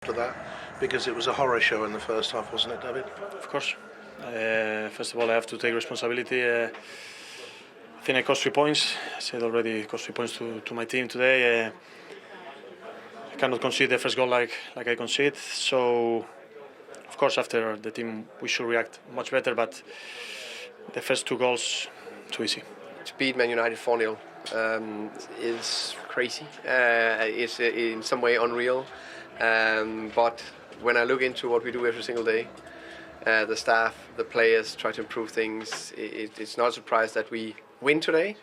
after that, because it was a horror show in the first half, wasn't it, David? Of course. First of all, I have to take responsibility. I think I cost 3 points. I said already, cost 3 points to my team today. I cannot concede the first goal like I concede. So, of course, after the team, we should react much better. But the first 2 goals, too easy. To beat Man United 4-0 is crazy. It's in some way unreal. But when I look into what we do every single day, the staff, the players try to improve things. It's not a surprise that we win today,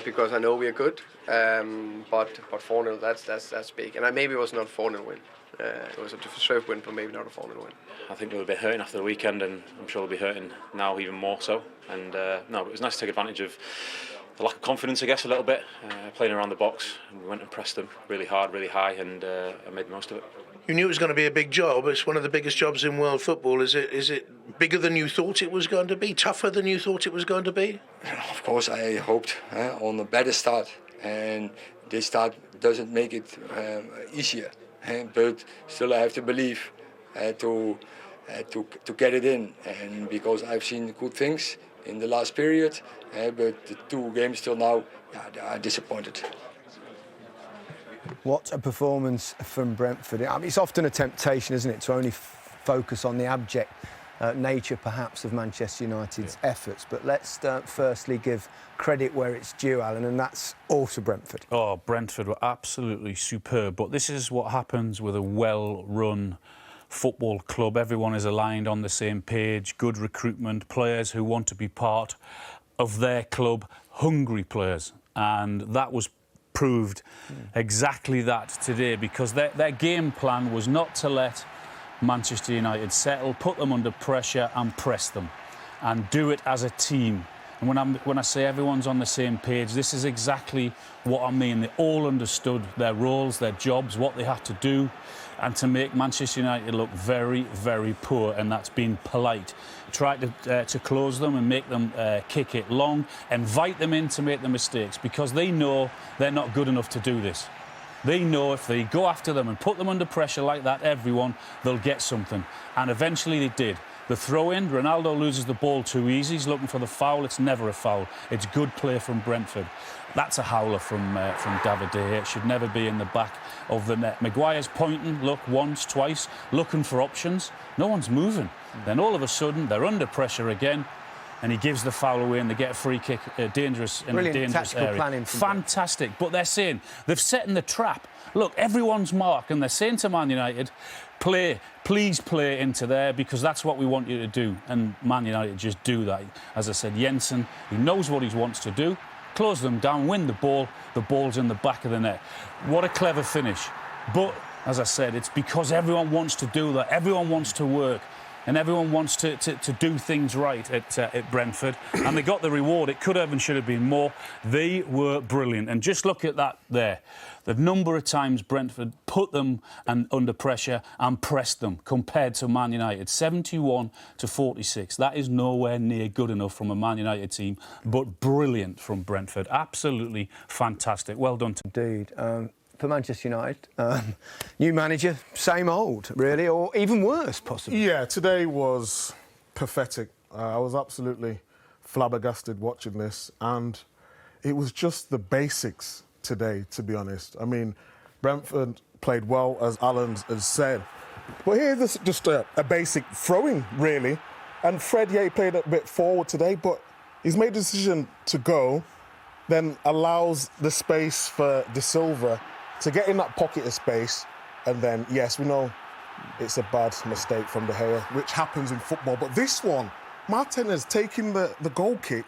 because I know we are good. But 4-0, that's big. And maybe it was not a 4-0 win. It was a deserved win, but maybe not a 4-0 win. I think we'll be hurting after the weekend, and I'm sure we'll be hurting now even more so. And no, it was nice to take advantage of the lack of confidence, I guess, a little bit, playing around the box. And we went and pressed them really hard, really high, and I made the most of it. You knew it was going to be a big job. It's one of the biggest jobs in world football. Is it bigger than you thought it was going to be? Tougher than you thought it was going to be? Of course, I hoped on a better start, and this start doesn't make it easier. But still, I have to believe to get it in, and because I've seen good things in the last period, but the 2 games till now, they are disappointed. What a performance from Brentford. I mean, it's often a temptation, isn't it, to only focus on the abject nature, perhaps, of Manchester United's efforts. But let's firstly give credit where it's due, Alan, and that's all to Brentford. Oh, Brentford were absolutely superb. But this is what happens with a well-run football club. Everyone is aligned on the same page, good recruitment, players who want to be part of their club, hungry players. And that was proved exactly that today, because their game plan was not to let Manchester United settle, put them under pressure and press them, and do it as a team. And when I say everyone's on the same page, this is exactly what I mean. They all understood their roles, their jobs, what they had to do, and to make Manchester United look very, very poor, and that's been polite. Try to close them and make them kick it long, invite them in to make the mistakes, because they know they're not good enough to do this. They know if they go after them and put them under pressure like that, everyone, they'll get something. And eventually they did. The throw-in, Ronaldo loses the ball too easy. He's looking for the foul. It's never a foul. It's good play from Brentford. That's a howler from David De Gea. It should never be in the back of the net. Maguire's pointing, look, once, twice, looking for options. No one's moving. Then all of a sudden, they're under pressure again, and he gives the foul away, and they get a free kick, dangerous in a dangerous area. Planning. Fantastic. But they're saying, they've set in the trap. Look, everyone's marked, and they're saying to Man United, please play into there, because that's what we want you to do. And Man United just do that. As I said, Jensen, he knows what he wants to do. Close them down, win the ball. The ball's in the back of the net. What a clever finish. But, as I said, it's because everyone wants to do that. Everyone wants to work. And everyone wants to do things right at Brentford. And they got the reward. It could have and should have been more. They were brilliant. And just look at that there. The number of times Brentford put them under pressure and pressed them compared to Man United. 71-46. That is nowhere near good enough from a Man United team, but brilliant from Brentford. Absolutely fantastic. Well done to Indeed. For Manchester United, new manager, same old, really, or even worse, possibly. Yeah, today was pathetic. I was absolutely flabbergasted watching this, and it was just the basics today, to be honest. I mean, Brentford played well, as Alan has said, but here's just a basic throwing, really. And Fred, yeah, he played a bit forward today, but he's made a decision to go, then allows the space for De Silva to get in that pocket of space, and then, yes, we know it's a bad mistake from De Gea, which happens in football. But this one, Martinez taking the goal kick,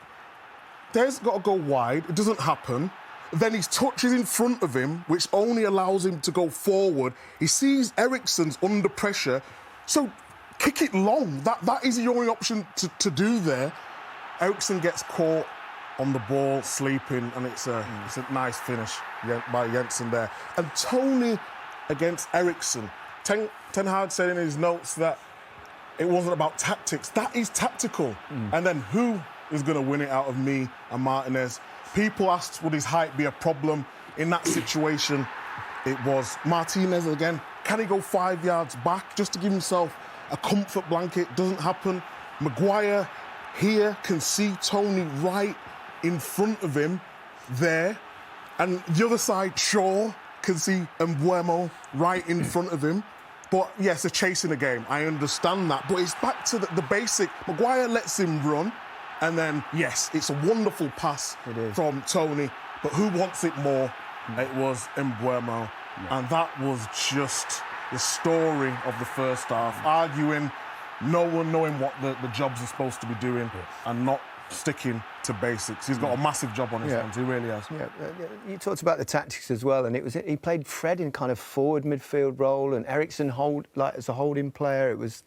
there's got to go wide. It doesn't happen. Then his touch is in front of him, which only allows him to go forward. He sees Eriksen's under pressure, so kick it long. That is the only option to do there. Eriksen gets caught on the ball, sleeping, and it's a nice finish by Jensen there. And Tony against Eriksen. Ten Hag said in his notes that it wasn't about tactics. That is tactical. And then who is going to win it out of me and Martinez? People asked, would his height be a problem? In that situation, it was. Martinez, again, Can he go 5 yards back just to give himself a comfort blanket? Doesn't happen. Maguire here can see Tony right in front of him there. And the other side, Shaw can see Mbeumo right in front of him. But yes, they're chasing the game. I understand that. But it's back to the basic. Maguire lets him run. And then, yes, it's a wonderful pass from Tony. But who wants it more? It was Mbeumo. Yeah. And that was just the story of the first half. Arguing, no one knowing what the jobs are supposed to be doing and not sticking to basics. He's got a massive job on his hands. He really has. Yeah. You talked about the tactics as well, and he played Fred in kind of forward midfield role, and Eriksen as a holding player. It was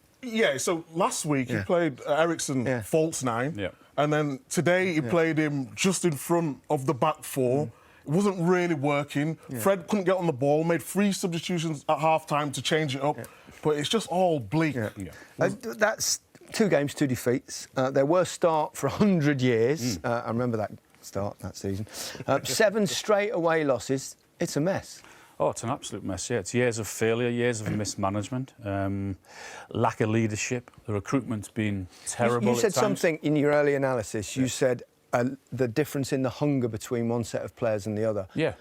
so last week he played Eriksen false nine, and then today he played him just in front of the back four. It wasn't really working. Fred couldn't get on the ball. Made 3 substitutions at half time to change it up, but it's just all bleak. That's 2 games, 2 defeats. Their worst start for 100 years. I remember that start, that season. 7 straight away losses. It's a mess. Oh, it's an absolute mess, yeah. It's years of failure, years of mismanagement, lack of leadership. The recruitment's been terrible. You said at times. Something in your early analysis. You said the difference in the hunger between one set of players and the other. Yeah.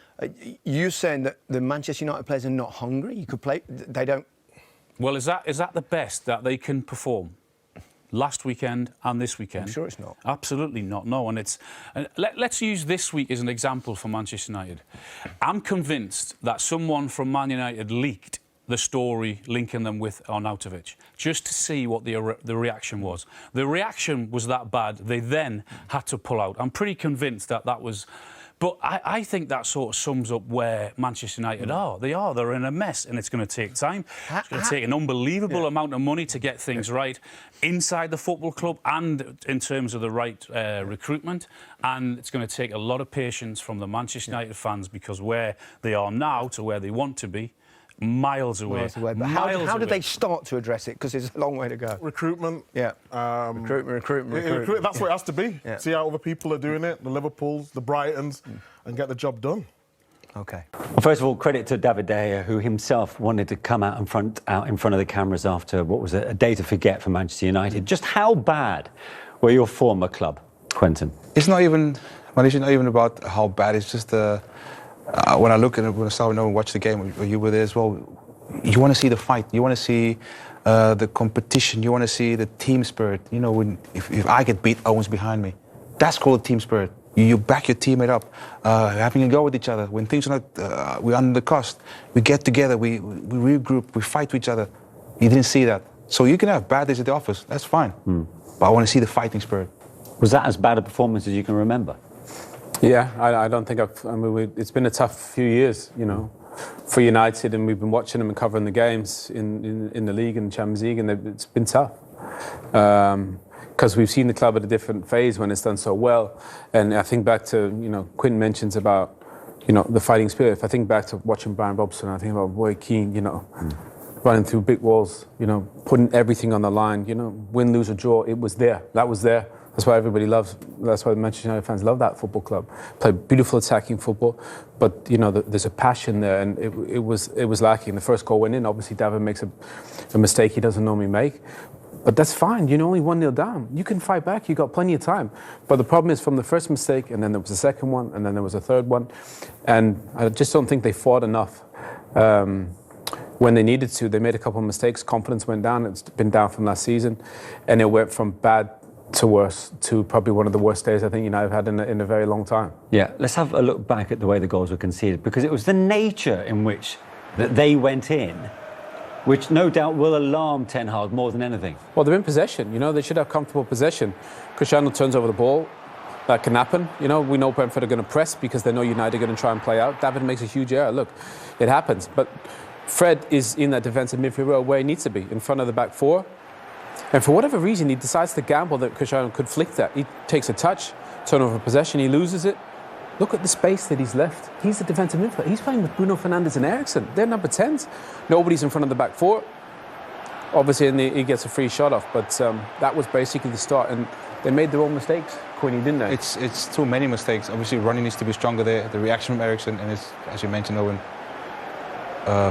You're saying that the Manchester United players are not hungry? You could play... They don't... Well, is that the best that they can perform? Last weekend and this weekend? I'm sure it's not. Absolutely not, no. And let's use this week as an example for Manchester United. I'm convinced that someone from Man United leaked the story linking them with Arnautovic, just to see what the reaction was. The reaction was that bad, they then had to pull out. I'm pretty convinced that was... But I think that sort of sums up where Manchester United are. They're in a mess, and it's going to take time. It's going to take an unbelievable amount of money to get things right inside the football club and in terms of the right recruitment. And it's going to take a lot of patience from the Manchester United fans, because where they are now to where they want to be, miles away. But how did they start to address it? Because it's a long way to go. Recruitment. Yeah. Recruitment. That's what it has to be. See how other people are doing it, the Liverpools, the Brightons, and get the job done. OK. Well, first of all, credit to David De Gea, who himself wanted to come out in front of the cameras after what was a day to forget for Manchester United. Just how bad were your former club, Quentin? It's not even about how bad. It's just when I look at it, when I start and watch the game, you were there as well. You want to see the fight. You want to see the competition. You want to see the team spirit. You know, if I get beat, Owen's behind me. That's called team spirit. You back your teammate up, having a go with each other. When things are not, we're under the cost. We get together. We regroup. We fight with each other. You didn't see that. So you can have bad days at the office. That's fine. But I want to see the fighting spirit. Was that as bad a performance as you can remember? Yeah, I don't think it's been a tough few years, you know, for United, and we've been watching them and covering the games in the league and Champions League, and it's been tough. Because we've seen the club at a different phase when it's done so well. And I think back to, Quinn mentions about, the fighting spirit. If I think back to watching Brian Robson, I think about Roy Keane, running through big walls, putting everything on the line, win, lose or draw, it was there. That was there. That's why everybody loves. That's why the Manchester United fans love that football club. Play beautiful attacking football, but there's a passion there, and it was lacking. The first goal went in. Obviously, David makes a mistake he doesn't normally make, but that's fine. Only 1-0 down. You can fight back. You got plenty of time. But the problem is from the first mistake, and then there was a second one, and then there was a third one, and I just don't think they fought enough. When they needed to, they made a couple of mistakes. Confidence went down. It's been down from last season, and it went from bad to worse, to probably one of the worst days I think United have had in a very long time. Yeah, let's have a look back at the way the goals were conceded, because it was the nature in which that they went in, which no doubt will alarm Ten Hag more than anything. Well, they're in possession, they should have comfortable possession. Cristiano turns over the ball, that can happen. We know Brentford are going to press because they know United are going to try and play out. David makes a huge error, look, it happens. But Fred is in that defensive midfield role where he needs to be, in front of the back four. And for whatever reason, he decides to gamble that Cristiano could flick that. He takes a touch, turnover possession, he loses it. Look at the space that he's left. He's the defensive midfielder. He's playing with Bruno Fernandes and Eriksen. They're number 10s. Nobody's in front of the back four. Obviously, and he gets a free shot off, but that was basically the start. And they made their own mistakes, Quinny, didn't they? It's too many mistakes. Obviously, Ronnie needs to be stronger there. The reaction from Eriksen, and it's, as you mentioned, Owen,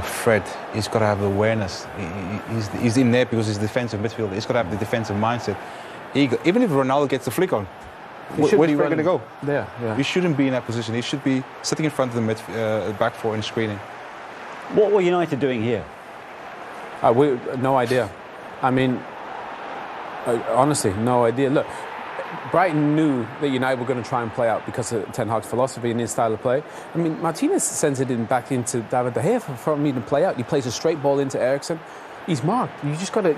Fred, he's got to have the awareness. He's in there because he's a defensive midfielder. He's got to have the defensive mindset. Even if Ronaldo gets the flick on, where's Fred going to go? Yeah. He shouldn't be in that position. He should be sitting in front of the back four and screening. What were United doing here? No idea. I mean, honestly, no idea. Look, Brighton knew that United were going to try and play out because of Ten Hag's philosophy and his style of play. I mean, Martinez sends it back into David De Gea for me to play out. He plays a straight ball into Eriksen. He's marked. You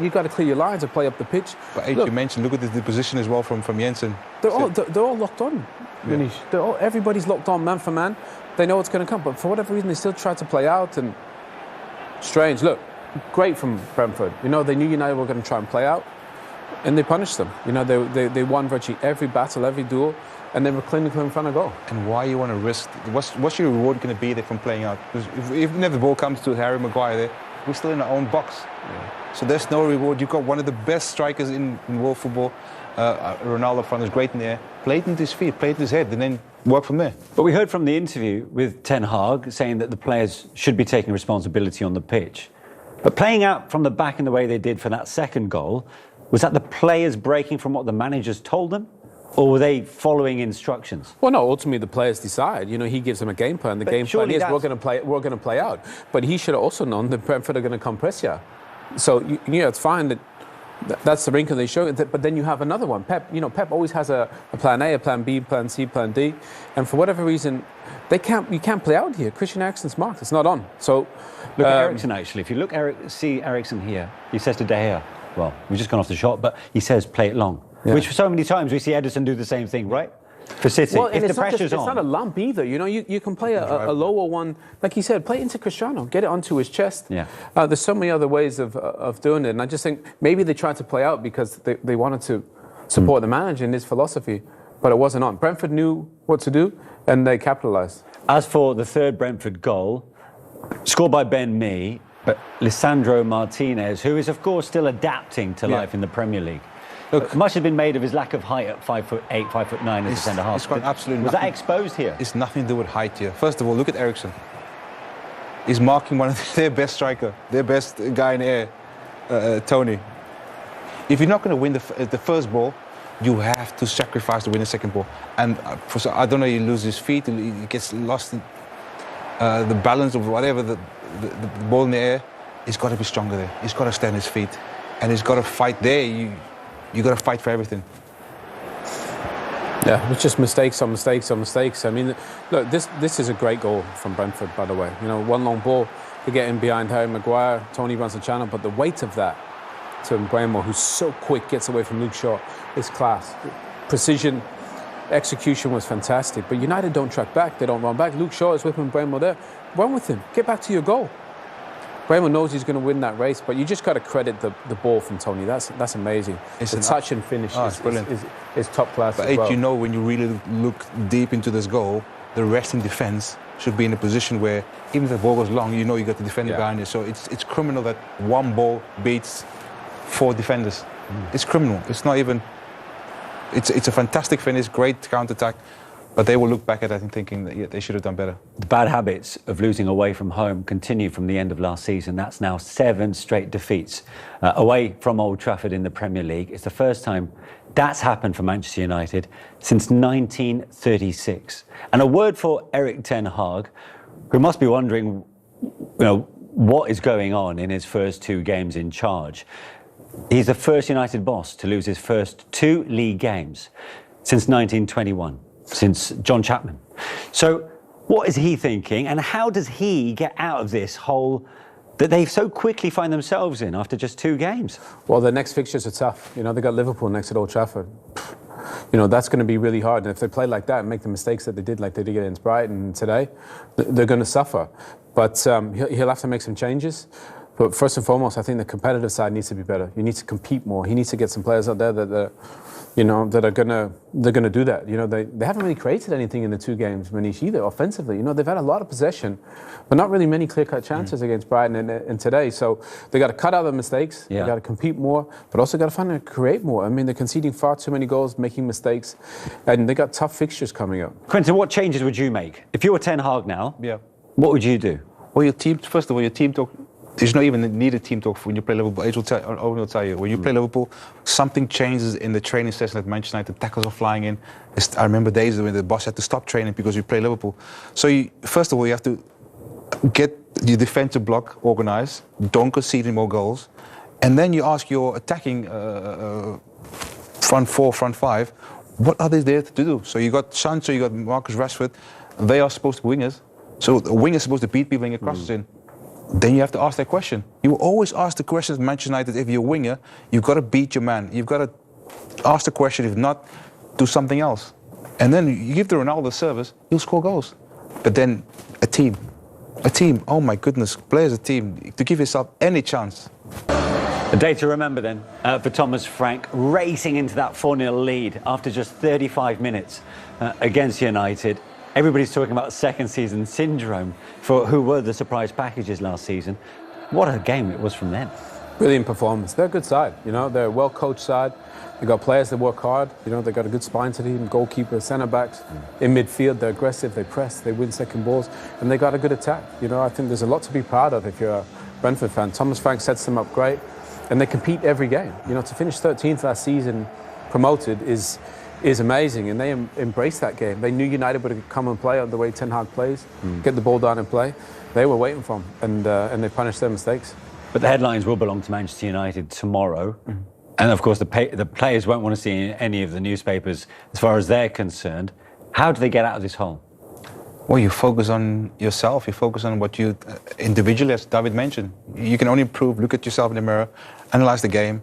got to clear your lines and play up the pitch. But you mentioned, look at the position as well from Jensen. They're all locked on. Yeah. Everybody's locked on, man for man. They know what's going to come, but for whatever reason, they still try to play out. And strange. Look, great from Brentford. They knew United were going to try and play out. And they punished them. They won virtually every battle, every duel, and they were clinical in front of goal. And why you want to risk? What's your reward going to be there from playing out? Because if the ball comes to Harry Maguire there, we're still in our own box. Yeah. So there's no reward. You've got one of the best strikers in world football. Ronaldo front is great in the air. Play it into his feet, play it into his head, and then work from there. But we heard from the interview with Ten Hag saying that the players should be taking responsibility on the pitch. But playing out from the back in the way they did for that second goal, was that the players breaking from what the managers told them? Or were they following instructions? Well, no. Ultimately, the players decide. He gives them a game plan. The game plan is we're going to play out. But he should have also known that Brentford are going to come press you. So it's fine that's the wrinkle they show. But then you have another one. Pep always has a plan A, a plan B, plan C, plan D, and for whatever reason, you can't play out here. Christian Eriksen's marked. It's not on. So look at Eriksen actually. If you see Eriksen here, he says to De Gea, well, we've just gone off the shot, but he says play it long. Yeah. Which so many times we see Ederson do the same thing, right? For City, well, if the pressure's on. It's not a lump either. You can play a lower one, like he said, play into Cristiano, get it onto his chest. Yeah. There's so many other ways of doing it, and I just think maybe they tried to play out because they wanted to support the manager and his philosophy, but it wasn't on. Brentford knew what to do, and they capitalised. As for the third Brentford goal, scored by Ben Mee, but Lisandro Martinez, who is of course still adapting to life in the Premier League. Look, much has been made of his lack of height at 5'8", 5'9" as a centre half. It's got absolutely was that exposed here? It's nothing to do with height here. First of all, look at Eriksen. He's marking one of their best striker, their best guy in the air, Tony. If you're not going to win the first ball, you have to sacrifice to win the second ball. And I don't know, he loses his feet, he gets lost in the balance of whatever the ball in the air. He's got to be stronger there. He's got to stand his feet, and he's got to fight there. You got to fight for everything. Yeah, it was just mistakes on mistakes on mistakes. I mean, look, this is a great goal from Brentford, by the way. One long ball, they get in behind Harry Maguire, Tony runs the channel, but the weight of that to Mbeumo, who's so quick, gets away from Luke Shaw, is class. Precision, execution was fantastic, but United don't track back, they don't run back. Luke Shaw is with Mbeumo there. Run with him, get back to your goal. Mbeumo knows he's going to win that race, but you just got to credit the ball from Tony. That's amazing. The touch and finish is top class. But as well. when you really look deep into this goal, the resting defence should be in a position where even if the ball goes long, you got the defender behind it. So it's criminal that one ball beats 4 defenders. It's criminal. It's not even. It's a fantastic finish, great counter-attack. But they will look back at that and thinking that they should have done better. The bad habits of losing away from home continue from the end of last season. That's now 7 straight defeats away from Old Trafford in the Premier League. It's the first time that's happened for Manchester United since 1936. And a word for Erik Ten Hag, who must be wondering, what is going on in his first 2 games in charge. He's the first United boss to lose his first 2 league games since 1921. Since John Chapman. So what is he thinking, and how does he get out of this hole that they so quickly find themselves in after just 2 games? Well, the next fixtures are tough. They got Liverpool next at Old Trafford. That's going to be really hard. And if they play like that and make the mistakes that they did against Brighton today, they're going to suffer. But he'll have to make some changes. But first and foremost, I think the competitive side needs to be better. You need to compete more. He needs to get some players out there that are gonna do that. They haven't really created anything in the 2 games, Manish, either offensively. They've had a lot of possession, but not really many clear-cut chances against Brighton and today. So they got to cut out the mistakes. They got to compete more, but also got to find a create more. I mean, they're conceding far too many goals, making mistakes, and they got tough fixtures coming up. Quentin, what changes would you make if you were Ten Hag now? Yeah. What would you do? Well, your team, first of all, your team talk, there's not even need a team talk when you play Liverpool. Owen will tell you, when you play Liverpool, something changes in the training session at Manchester United. Tackles are flying in. I remember days when the boss had to stop training because you play Liverpool. So first of all, you have to get your defensive block organized, don't concede any more goals, and then you ask your attacking front four, front five, what are they there to do? So you got Sancho, you got Marcus Rashford, they are supposed to be wingers. So the winger is supposed to beat people and get crosses in. Then you have to ask that question. You always ask the question at Manchester United, if you're a winger, you've got to beat your man. You've got to ask the question, if not, do something else. And then you give the Ronaldo service, he'll score goals. But then a team, oh my goodness, play as a team, to give yourself any chance. A day to remember then for Thomas Frank, racing into that 4-0 lead after just 35 minutes against United. Everybody's talking about second season syndrome for who were the surprise packages last season. What a game it was from them. Brilliant performance. They're a good side, you know, they're a well-coached side. They've got players that work hard, you know, they've got a good spine to the team, goalkeeper, centre-backs. In midfield, they're aggressive, they press, they win second balls, and they got a good attack. You know, I think there's a lot to be proud of if you're a Brentford fan. Thomas Frank sets them up great, and they compete every game. You know, to finish 13th last season, promoted, is amazing, and they embraced that game. They knew United would come and play on the way Ten Hag plays, get the ball down and play. They were waiting for them, and they punished their mistakes. But the headlines will belong to Manchester United tomorrow. And of course, the players won't want to see any of the newspapers as far as they're concerned. How do they get out of this hole? Well, you focus on yourself. You focus on what you individually, as David mentioned. You can only improve, look at yourself in the mirror, analyze the game.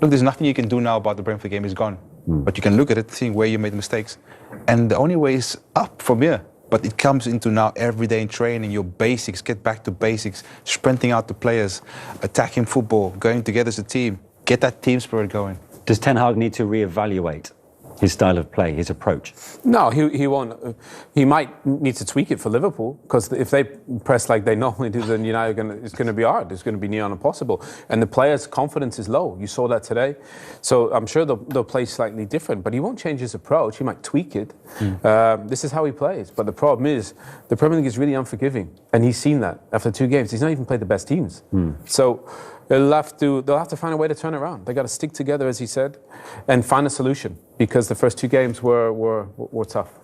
Look, there's nothing you can do now about the Brentford game. It's gone. But you can look at it, see where you made mistakes. And the only way is up from here. But it comes into now every day in training, your basics, get back to basics, sprinting out the players, attacking football, going together as a team. Get that team spirit going. Does Ten Hag need to reevaluate his style of play, his approach? No, he won't. He might need to tweak it for Liverpool, because if they press like they normally do, then United it's going to be hard. It's going to be near impossible. And the players' confidence is low. You saw that today. So I'm sure they'll play slightly different, but he won't change his approach. He might tweak it. This is how he plays. But the problem is, the Premier League is really unforgiving. And he's seen that after 2 games. He's not even played the best teams. So they'll have to find a way to turn it around. They got to stick together, as he said, and find a solution, because the first 2 games were tough.